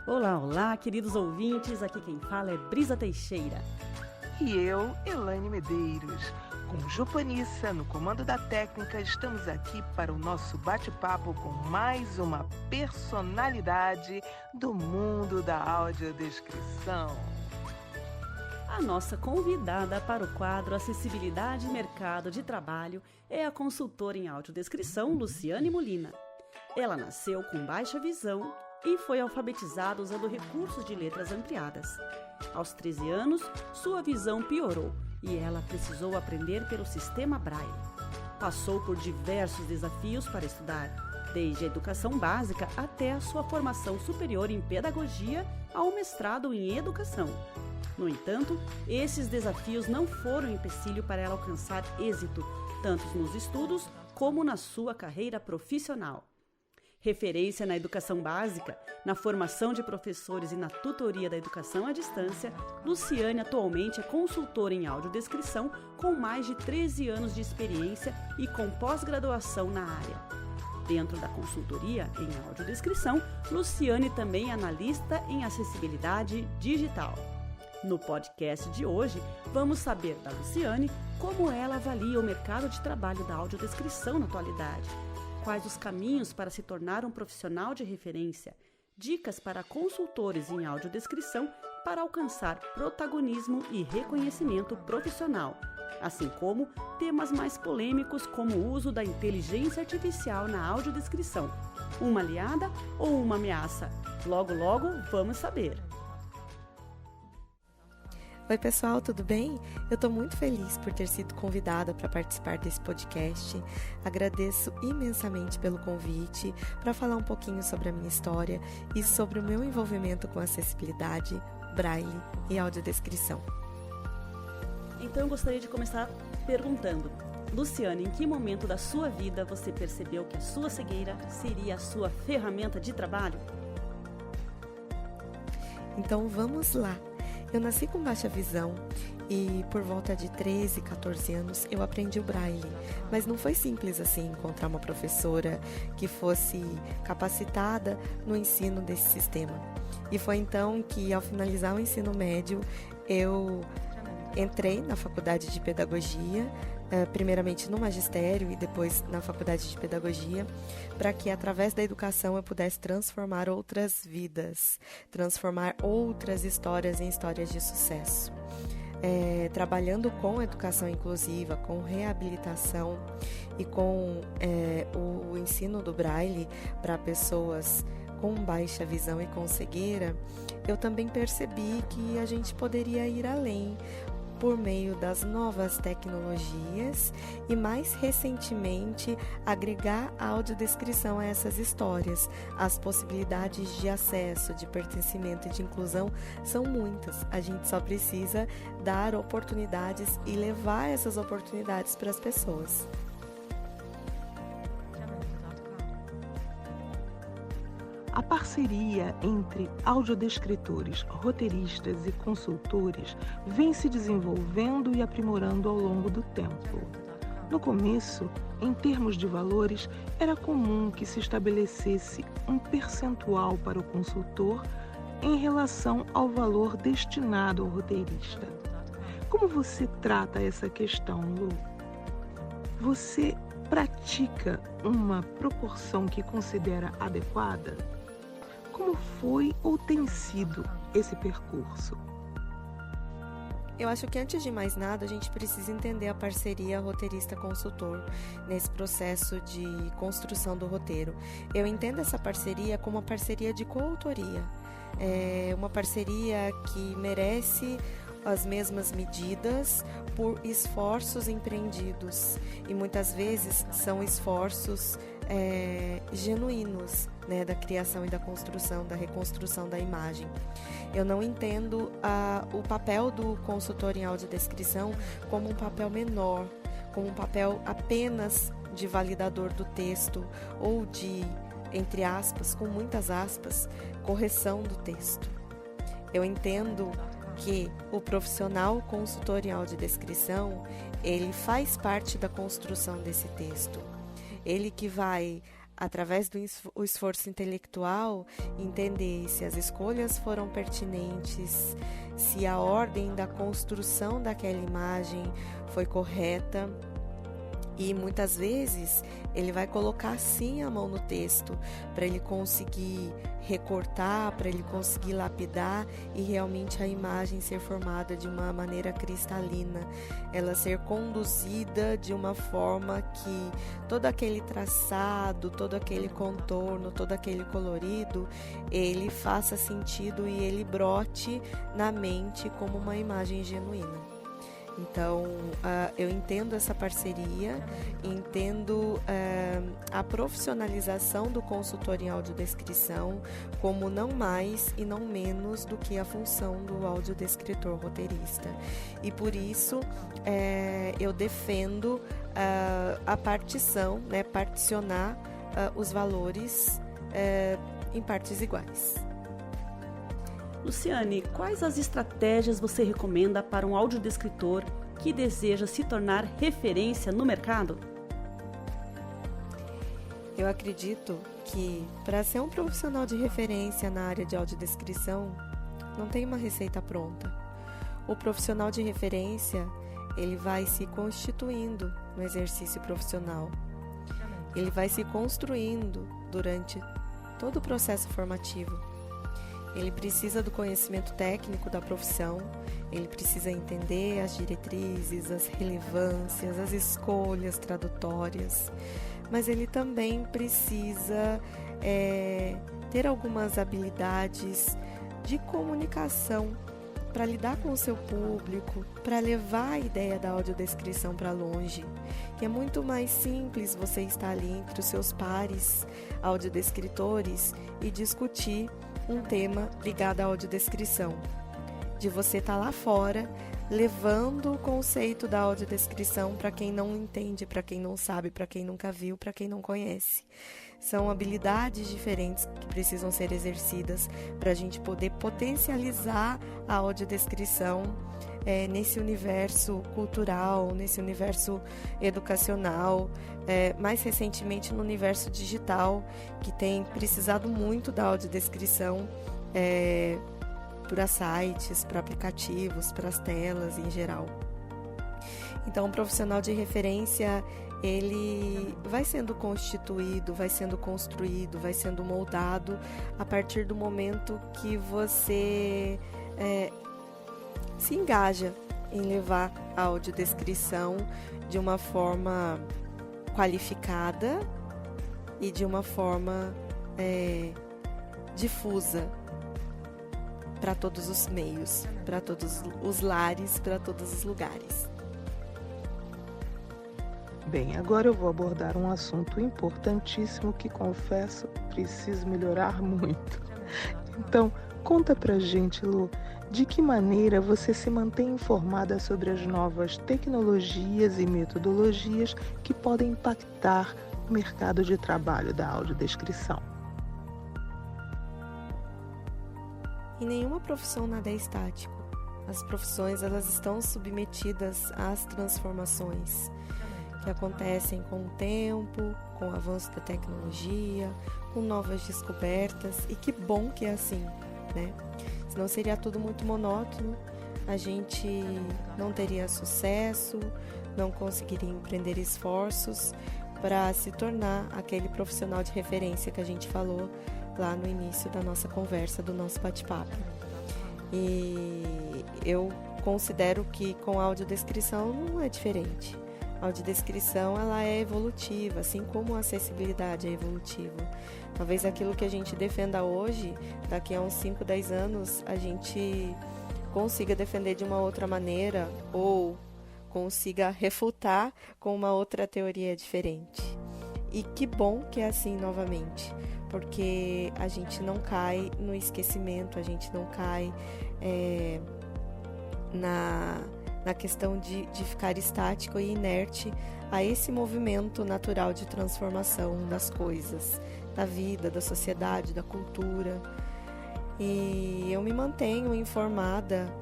Olá, olá, queridos ouvintes, aqui quem fala é Brisa Teixeira. E eu, Elaine Medeiros. Com Jupanissa no comando da técnica, estamos aqui para o nosso bate-papo com mais uma personalidade do mundo da audiodescrição. A nossa convidada para o quadro Acessibilidade e Mercado de Trabalho é a consultora em audiodescrição Luciane Molina. Ela nasceu com baixa visão e foi alfabetizada usando recursos de letras ampliadas. Aos 13 anos, sua visão piorou e ela precisou aprender pelo sistema Braille. Passou por diversos desafios para estudar, desde a educação básica até a sua formação superior em pedagogia ao mestrado em educação. No entanto, esses desafios não foram empecilho para ela alcançar êxito, tanto nos estudos como na sua carreira profissional. Referência na educação básica, na formação de professores e na tutoria da educação à distância, Luciane atualmente é consultora em audiodescrição com mais de 13 anos de experiência e com pós-graduação na área. Dentro da consultoria em audiodescrição, Luciane também é analista em acessibilidade digital. No podcast de hoje, vamos saber da Luciane como ela avalia o mercado de trabalho da audiodescrição na atualidade. Quais os caminhos para se tornar um profissional de referência? Dicas para consultores em audiodescrição para alcançar protagonismo e reconhecimento profissional, assim como temas mais polêmicos como o uso da inteligência artificial na audiodescrição. Uma aliada ou uma ameaça? Logo, logo, vamos saber. Oi pessoal, tudo bem? Eu estou muito feliz por ter sido convidada para participar desse podcast. Agradeço imensamente pelo convite para falar um pouquinho sobre a minha história e sobre o meu envolvimento com acessibilidade, Braille e audiodescrição. Então eu gostaria de começar perguntando, Luciane, em que momento da sua vida você percebeu que a sua cegueira seria a sua ferramenta de trabalho? Então vamos lá. Eu nasci com baixa visão e por volta de 13, 14 anos eu aprendi o Braille, mas não foi simples assim encontrar uma professora que fosse capacitada no ensino desse sistema. E foi então que ao finalizar o ensino médio eu entrei na faculdade de pedagogia, primeiramente no magistério e depois na faculdade de pedagogia, para que através da educação eu pudesse transformar outras vidas, transformar outras histórias em histórias de sucesso. Trabalhando com educação inclusiva, com reabilitação e com o ensino do Braille para pessoas com baixa visão e com cegueira, eu também percebi que a gente poderia ir além por meio das novas tecnologias e, mais recentemente, agregar a audiodescrição a essas histórias. As possibilidades de acesso, de pertencimento e de inclusão são muitas. A gente só precisa dar oportunidades e levar essas oportunidades para as pessoas. A parceria entre audiodescritores, roteiristas e consultores vem se desenvolvendo e aprimorando ao longo do tempo. No começo, em termos de valores, era comum que se estabelecesse um percentual para o consultor em relação ao valor destinado ao roteirista. Como você trata essa questão, Lu? Você pratica uma proporção que considera adequada? Como foi ou tem sido esse percurso? Eu acho que antes de mais nada a gente precisa entender a parceria roteirista-consultor nesse processo de construção do roteiro. Eu entendo essa parceria como uma parceria de coautoria, uma parceria que merece as mesmas medidas por esforços empreendidos e muitas vezes são esforços genuínos, né, da criação e da construção, da reconstrução da imagem. Eu não entendo o papel do consultor em audiodescrição como um papel menor, como um papel apenas de validador do texto ou de, entre aspas, com muitas aspas, correção do texto. Eu entendo que o profissional consultor em audiodescrição, ele faz parte da construção desse texto. Ele que vai através do esforço intelectual, entender se as escolhas foram pertinentes, se a ordem da construção daquela imagem foi correta. E muitas vezes ele vai colocar sim a mão no texto para ele conseguir recortar, para ele conseguir lapidar e realmente a imagem ser formada de uma maneira cristalina, ela ser conduzida de uma forma que todo aquele traçado, todo aquele contorno, todo aquele colorido, ele faça sentido e ele brote na mente como uma imagem genuína. Então, eu entendo essa parceria, entendo a profissionalização do consultor em audiodescrição como não mais e não menos do que a função do audiodescritor roteirista. E por isso, eu defendo a partição, né, particionar os valores em partes iguais. Luciane, quais as estratégias você recomenda para um audiodescritor que deseja se tornar referência no mercado? Eu acredito que para ser um profissional de referência na área de audiodescrição, não tem uma receita pronta. O profissional de referência, ele vai se constituindo no exercício profissional. Ele vai se construindo durante todo o processo formativo. Ele precisa do conhecimento técnico da profissão, ele precisa entender as diretrizes, as relevâncias, as escolhas tradutórias, mas ele também precisa ter algumas habilidades de comunicação para lidar com o seu público, para levar a ideia da audiodescrição para longe, que é muito mais simples você estar ali entre os seus pares audiodescritores e discutir um tema ligado à audiodescrição, de você estar lá fora levando o conceito da audiodescrição para quem não entende, para quem não sabe, para quem nunca viu, para quem não conhece. São habilidades diferentes que precisam ser exercidas para a gente poder potencializar a audiodescrição nesse universo cultural, nesse universo educacional, mais recentemente no universo digital, que tem precisado muito da audiodescrição para sites, para aplicativos, para as telas em geral. Então, um profissional de referência, ele vai sendo constituído, vai sendo construído, vai sendo moldado a partir do momento que você se engaja em levar a audiodescrição de uma forma qualificada e de uma forma difusa para todos os meios, para todos os lares, para todos os lugares. Bem, agora eu vou abordar um assunto importantíssimo que, confesso, preciso melhorar muito. Então, conta pra gente, Lu, de que maneira você se mantém informada sobre as novas tecnologias e metodologias que podem impactar o mercado de trabalho da audiodescrição? Em nenhuma profissão nada é estático. As profissões, elas estão submetidas às transformações que acontecem com o tempo, com o avanço da tecnologia, com novas descobertas, e que bom que é assim, né? Senão seria tudo muito monótono, a gente não teria sucesso, não conseguiria empreender esforços para se tornar aquele profissional de referência que a gente falou lá no início da nossa conversa, do nosso bate-papo. E eu considero que com a audiodescrição não é diferente. A audiodescrição, ela é evolutiva, assim como a acessibilidade é evolutiva. Talvez aquilo que a gente defenda hoje, daqui a uns 5, 10 anos, a gente consiga defender de uma outra maneira ou consiga refutar com uma outra teoria diferente. E que bom que é assim novamente, porque a gente não cai no esquecimento, a gente não cai na questão de ficar estático e inerte a esse movimento natural de transformação das coisas, da vida, da sociedade, da cultura. E eu me mantenho informada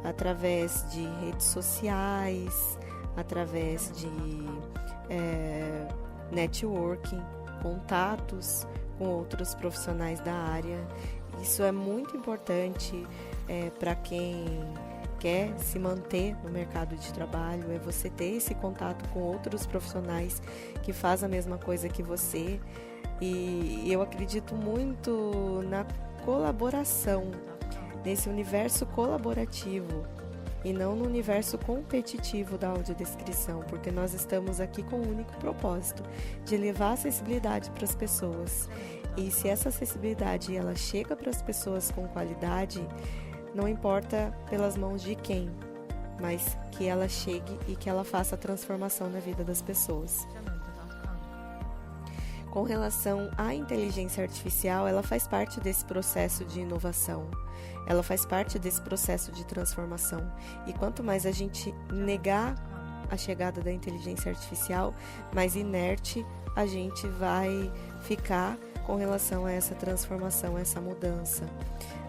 através de redes sociais, através de networking contatos com outros profissionais da área. Isso é muito importante para quem quer se manter no mercado de trabalho, é você ter esse contato com outros profissionais que fazem a mesma coisa que você. E eu acredito muito na colaboração, nesse universo colaborativo e não no universo competitivo da audiodescrição, porque nós estamos aqui com o único propósito de levar acessibilidade para as pessoas. E se essa acessibilidade ela chega para as pessoas com qualidade, não importa pelas mãos de quem, mas que ela chegue e que ela faça a transformação na vida das pessoas. Com relação à inteligência artificial, ela faz parte desse processo de inovação, ela faz parte desse processo de transformação. E quanto mais a gente negar a chegada da inteligência artificial, mais inerte a gente vai ficar com relação a essa transformação, essa mudança.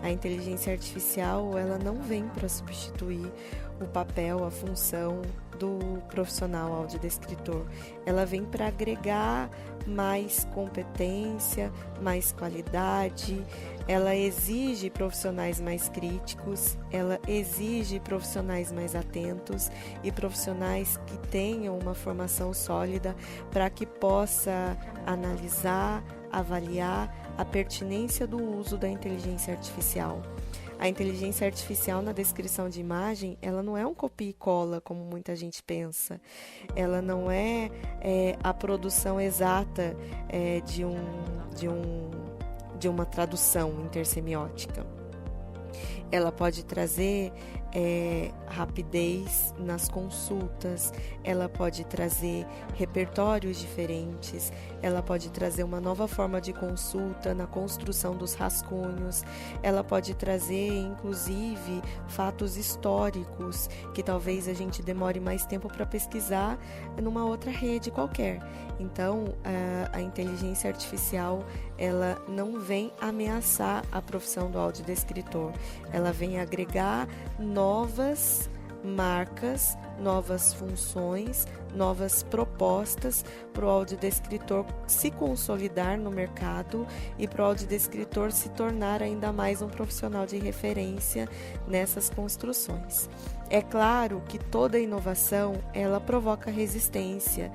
A inteligência artificial, ela não vem para substituir o papel, a função do profissional audiodescritor. Ela vem para agregar mais competência, mais qualidade. Ela exige profissionais mais críticos, ela exige profissionais mais atentos e profissionais que tenham uma formação sólida para que possa analisar, avaliar a pertinência do uso da inteligência artificial. A inteligência artificial na descrição de imagem, ela não é um copia e cola, como muita gente pensa. Ela não é, a produção exata de uma tradução intersemiótica. Ela pode trazer rapidez nas consultas, ela pode trazer repertórios diferentes, ela pode trazer uma nova forma de consulta na construção dos rascunhos, ela pode trazer, inclusive, fatos históricos que talvez a gente demore mais tempo para pesquisar numa outra rede qualquer. Então, a inteligência artificial, ela não vem ameaçar a profissão do audiodescritor, ela vem agregar novas marcas, novas funções, novas propostas para o audiodescritor se consolidar no mercado e para o audiodescritor se tornar ainda mais um profissional de referência nessas construções. É claro que toda inovação, ela provoca resistência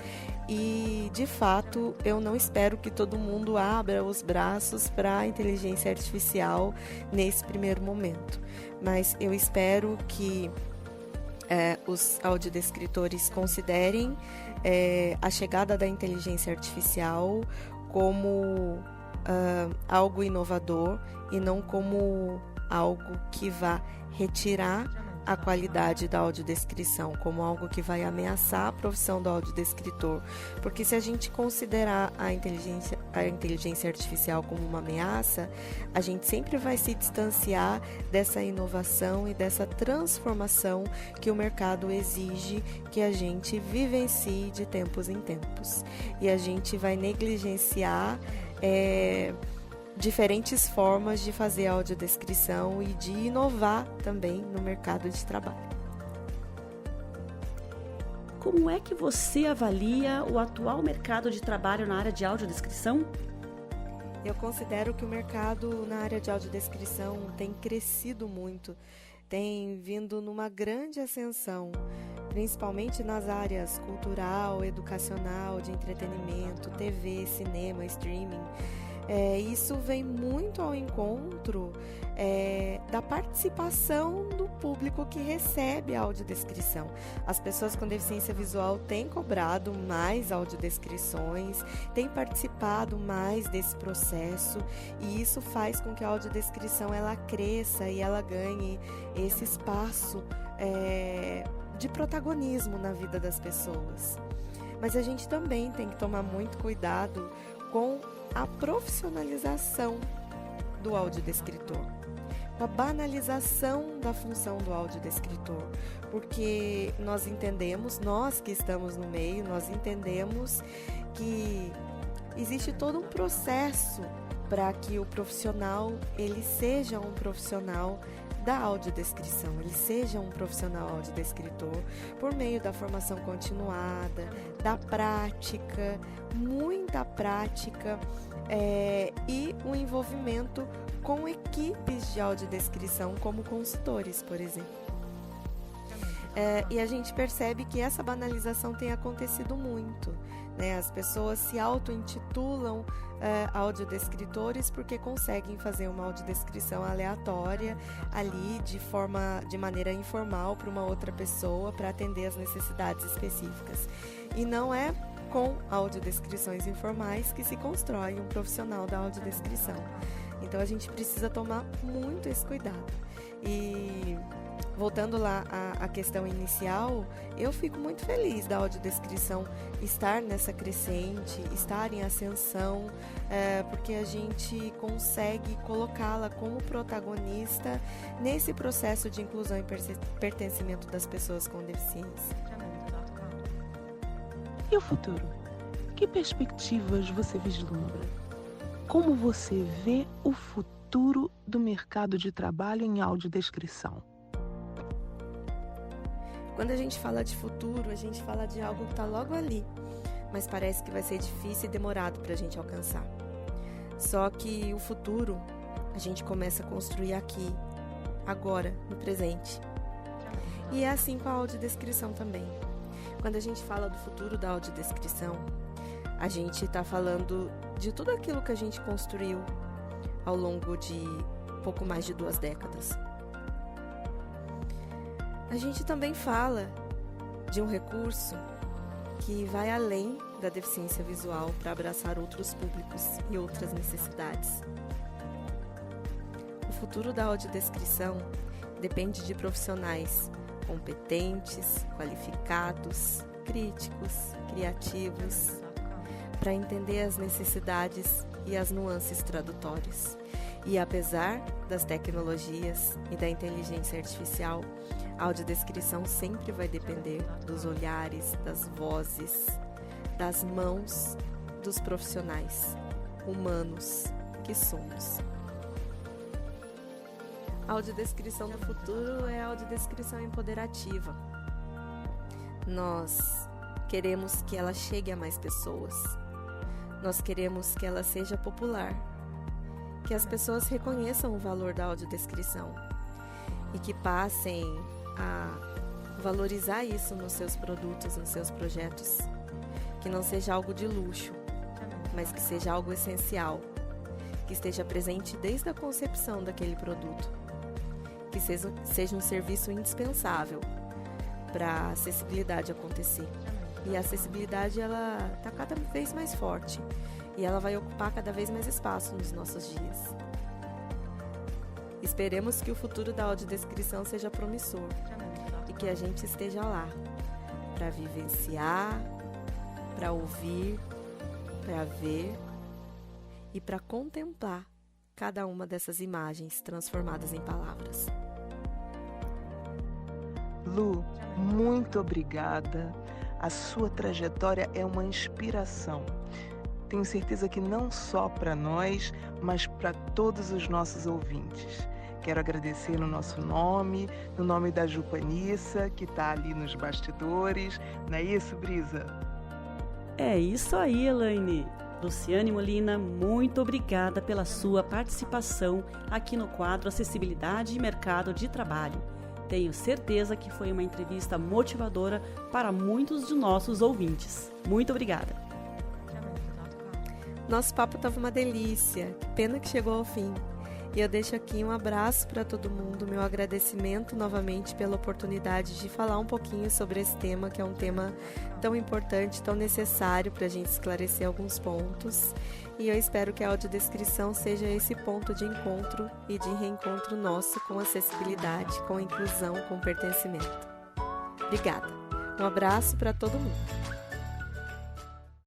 e, de fato, eu não espero que todo mundo abra os braços para a inteligência artificial nesse primeiro momento, mas eu espero que os audiodescritores considerem a chegada da inteligência artificial como algo inovador e não como algo que vá retirar a qualidade da audiodescrição, como algo que vai ameaçar a profissão do audiodescritor. Porque se a gente considerar a inteligência artificial como uma ameaça, a gente sempre vai se distanciar dessa inovação e dessa transformação que o mercado exige que a gente vivencie de tempos em tempos. E a gente vai negligenciar diferentes formas de fazer audiodescrição e de inovar também no mercado de trabalho. Como é que você avalia o atual mercado de trabalho na área de audiodescrição? Eu considero que o mercado na área de audiodescrição tem crescido muito, tem vindo numa grande ascensão, principalmente nas áreas cultural, educacional, de entretenimento, TV, cinema, streaming. Isso vem muito ao encontro da participação do público que recebe a audiodescrição. As pessoas com deficiência visual têm cobrado mais audiodescrições, têm participado mais desse processo e isso faz com que a audiodescrição ela cresça e ela ganhe esse espaço de protagonismo na vida das pessoas. Mas a gente também tem que tomar muito cuidado com a profissionalização do audiodescritor, com a banalização da função do audiodescritor, porque nós entendemos, nós que estamos no meio, nós entendemos que existe todo um processo para que o profissional ele seja um profissional da audiodescrição, ele seja um profissional audiodescritor por meio da formação continuada, da prática, muita prática e o envolvimento com equipes de audiodescrição como consultores, por exemplo. E a gente percebe que essa banalização tem acontecido muito, né? As pessoas se auto-intitulam audiodescritores porque conseguem fazer uma audiodescrição aleatória ali de maneira informal para uma outra pessoa para atender as necessidades específicas. E não é com audiodescrições informais que se constrói um profissional da audiodescrição. Então a gente precisa tomar muito esse cuidado. E voltando lá à questão inicial, eu fico muito feliz da audiodescrição estar nessa crescente, estar em ascensão, porque a gente consegue colocá-la como protagonista nesse processo de inclusão e pertencimento das pessoas com deficiência. E o futuro? Que perspectivas você vislumbra? Como você vê o futuro do mercado de trabalho em audiodescrição? Quando a gente fala de futuro, a gente fala de algo que está logo ali, mas parece que vai ser difícil e demorado para a gente alcançar. Só que o futuro a gente começa a construir aqui, agora, no presente. E é assim com a audiodescrição também. Quando a gente fala do futuro da audiodescrição, a gente está falando de tudo aquilo que a gente construiu ao longo de pouco mais de 2 décadas. A gente também fala de um recurso que vai além da deficiência visual para abraçar outros públicos e outras necessidades. O futuro da audiodescrição depende de profissionais competentes, qualificados, críticos, criativos, para entender as necessidades e as nuances tradutórias. E apesar das tecnologias e da inteligência artificial, a audiodescrição sempre vai depender dos olhares, das vozes, das mãos dos profissionais humanos que somos. A audiodescrição do futuro é a audiodescrição empoderativa. Nós queremos que ela chegue a mais pessoas. Nós queremos que ela seja popular, que as pessoas reconheçam o valor da audiodescrição e que passem a valorizar isso nos seus produtos, nos seus projetos. Que não seja algo de luxo, mas que seja algo essencial, que esteja presente desde a concepção daquele produto, que seja um serviço indispensável para a acessibilidade acontecer. E a acessibilidade, ela está cada vez mais forte e ela vai ocupar cada vez mais espaço nos nossos dias. Esperemos que o futuro da audiodescrição seja promissor e que a gente esteja lá para vivenciar, para ouvir, para ver e para contemplar cada uma dessas imagens transformadas em palavras. Lu, muito obrigada. A sua trajetória é uma inspiração. Tenho certeza que não só para nós, mas para todos os nossos ouvintes. Quero agradecer no nosso nome, no nome da Jupanissa, que está ali nos bastidores. Não é isso, Brisa? É isso aí, Elaine. Luciane Molina, muito obrigada pela sua participação aqui no quadro Acessibilidade e Mercado de Trabalho. Tenho certeza que foi uma entrevista motivadora para muitos de nossos ouvintes. Muito obrigada. Nosso papo estava uma delícia. Que pena que chegou ao fim. E eu deixo aqui um abraço para todo mundo, meu agradecimento novamente pela oportunidade de falar um pouquinho sobre esse tema, que é um tema tão importante, tão necessário para a gente esclarecer alguns pontos. E eu espero que a audiodescrição seja esse ponto de encontro e de reencontro nosso com acessibilidade, com inclusão, com pertencimento. Obrigada. Um abraço para todo mundo.